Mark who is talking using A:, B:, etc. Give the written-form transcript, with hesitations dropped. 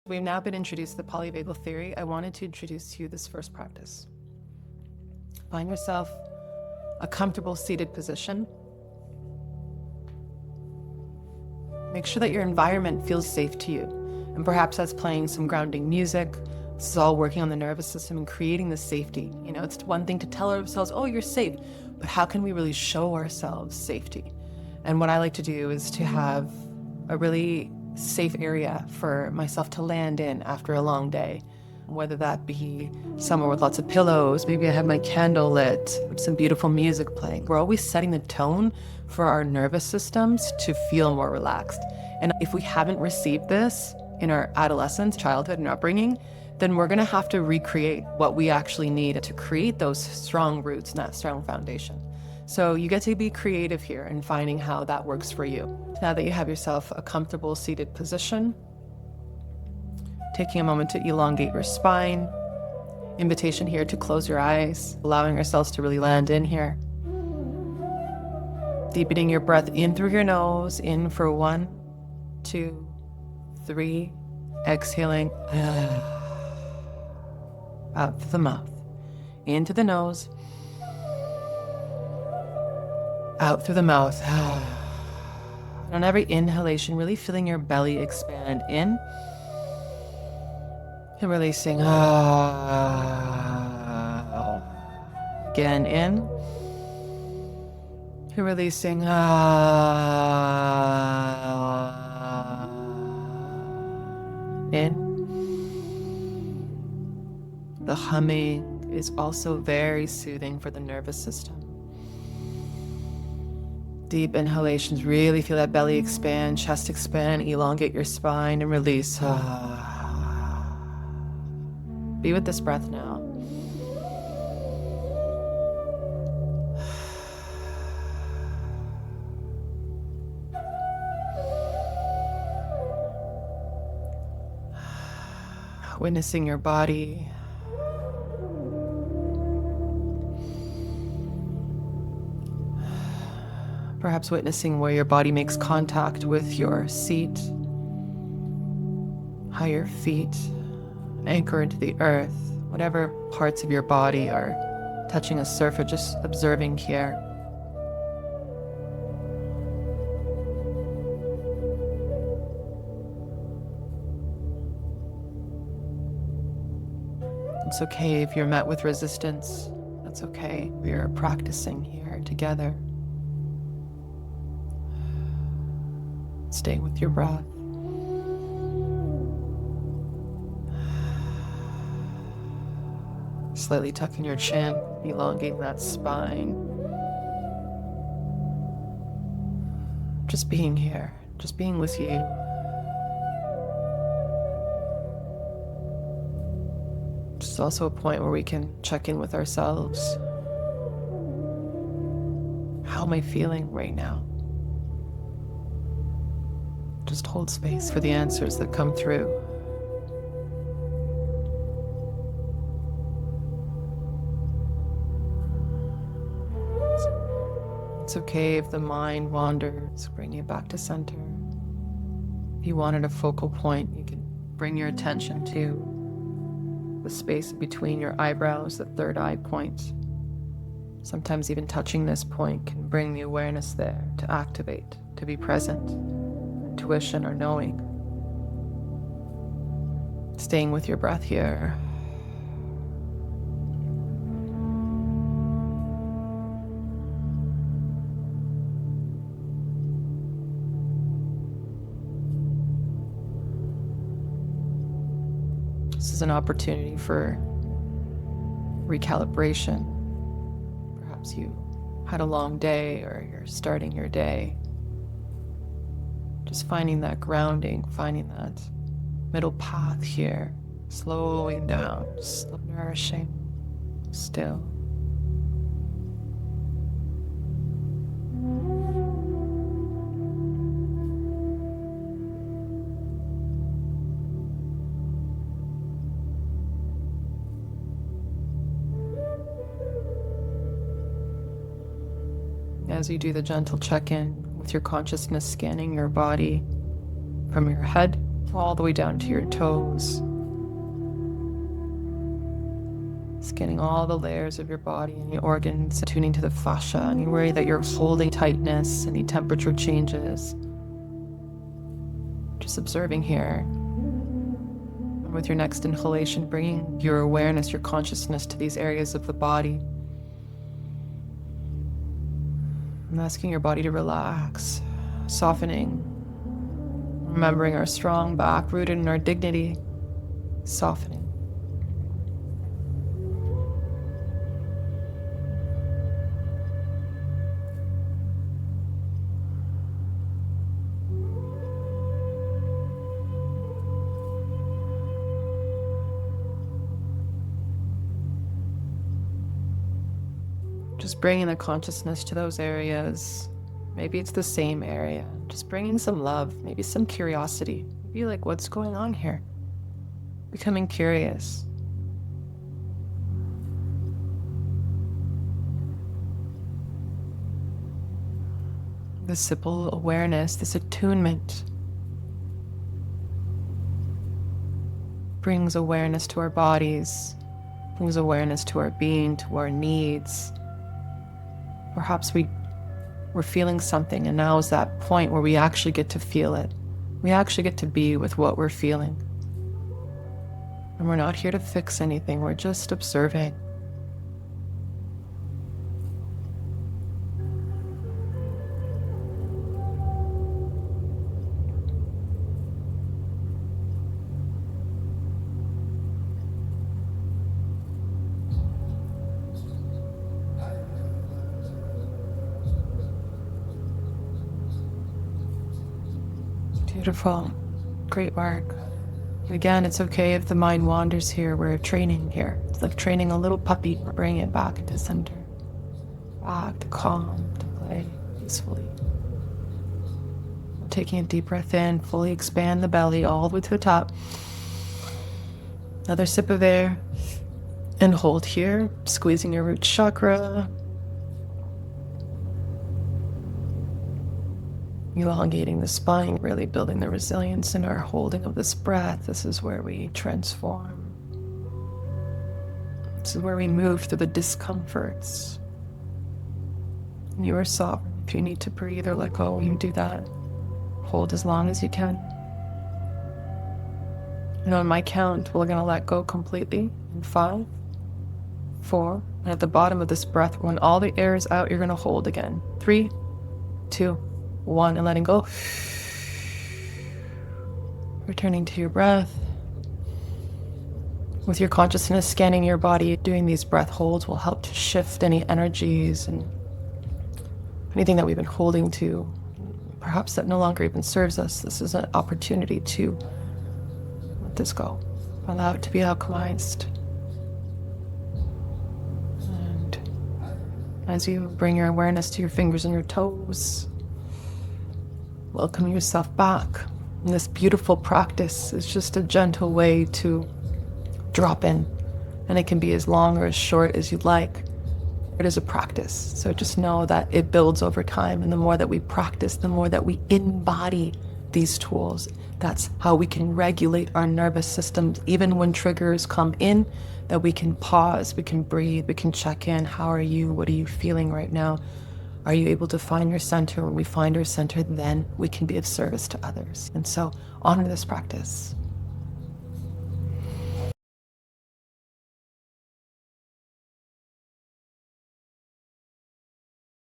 A: We've now been introduced to the Polyvagal Theory. I wanted to introduce to you this first practice. Find yourself a comfortable seated position. Make sure that your environment feels safe to you. And perhaps that's playing some grounding music. This is all working on the nervous system and creating this safety. You know, it's one thing to tell ourselves, oh, you're safe. But how can we really show ourselves safety? And what I like to do is to have a really safe area for myself to land in after a long day, whether that be somewhere with lots of pillows. Maybe I have my candle lit, some beautiful music playing. We're always setting the tone for our nervous systems to feel more relaxed. And if we haven't received this in our adolescence, childhood, and upbringing, then we're going to have to recreate what we actually need to create those strong roots and that strong foundation. So you get to be creative here in finding how that works for you. Now that you have yourself a comfortable seated position, taking a moment to elongate your spine, invitation here to close your eyes, allowing ourselves to really land in here. Deepening your breath in through your nose, in for 1, 2, 3, exhaling out through the mouth, into the nose, out through the mouth. And on every inhalation, really feeling your belly expand in and releasing out. Again, in and releasing out. In. The humming is also very soothing for the nervous system. Deep inhalations, really feel that belly expand, chest expand, elongate your spine, and release. Be with this breath now. Witnessing your body. Perhaps witnessing where your body makes contact with your seat, how your feet anchor into the earth, whatever parts of your body are touching a surface, just observing here. It's okay if you're met with resistance. That's okay. We are practicing here together. Stay with your breath. Slightly tucking your chin, elongating that spine. Just being here, just being with you. It's also a point where we can check in with ourselves. How am I feeling right now? Just hold space for the answers that come through. It's okay if the mind wanders, bring you back to center. If you wanted a focal point, you can bring your attention to the space between your eyebrows, the third eye point. Sometimes even touching this point can bring the awareness there to activate, to be present. Intuition or knowing. Staying with your breath here. This is an opportunity for recalibration. Perhaps you had a long day or you're starting your day. Just finding that grounding, finding that middle path here, slowing down, slow, nourishing, still. As you do the gentle check-in with your consciousness scanning your body from your head all the way down to your toes. Scanning all the layers of your body and your organs, tuning to the fascia, and you worry that you're holding tightness, any temperature changes. Just observing here. And with your next inhalation, bringing your awareness, your consciousness to these areas of the body. And asking your body to relax, softening, remembering our strong back, rooted in our dignity, softening. Just bringing the consciousness to those areas. Maybe it's the same area. Just bringing some love, maybe some curiosity. Maybe like, what's going on here? Becoming curious. This simple awareness, this attunement, brings awareness to our bodies, brings awareness to our being, to our needs. Perhaps we're feeling something, and now is that point where we actually get to feel it. We actually get to be with what we're feeling. And we're not here to fix anything, we're just observing. Beautiful. Great work. Again, it's okay if the mind wanders here. We're training here. It's like training a little puppy. Bring it back into center. Back to calm, to play peacefully. Taking a deep breath in, fully expand the belly all the way to the top. Another sip of air. And hold here, squeezing your root chakra. Elongating the spine, really building the resilience in our holding of this breath. This is where we transform. This is where we move through the discomforts. You are sovereign. If you need to breathe or let go, you do that. Hold as long as you can. And on my count, we're going to let go completely in 5, 4, and at the bottom of this breath, when all the air is out, you're going to hold again. 3, 2, 1, and letting go. Returning to your breath. With your consciousness scanning your body, doing these breath holds will help to shift any energies and anything that we've been holding to, perhaps that no longer even serves us. This is an opportunity to let this go. Allow it to be alchemized. And as you bring your awareness to your fingers and your toes, welcome yourself back. And this beautiful practice is just a gentle way to drop in. And it can be as long or as short as you'd like. It is a practice. So just know that it builds over time. And the more that we practice, the more that we embody these tools. That's how we can regulate our nervous system. Even when triggers come in, that we can pause, we can breathe, we can check in. How are you? What are you feeling right now? Are you able to find your center? When we find our center, then we can be of service to others. And so honor this practice.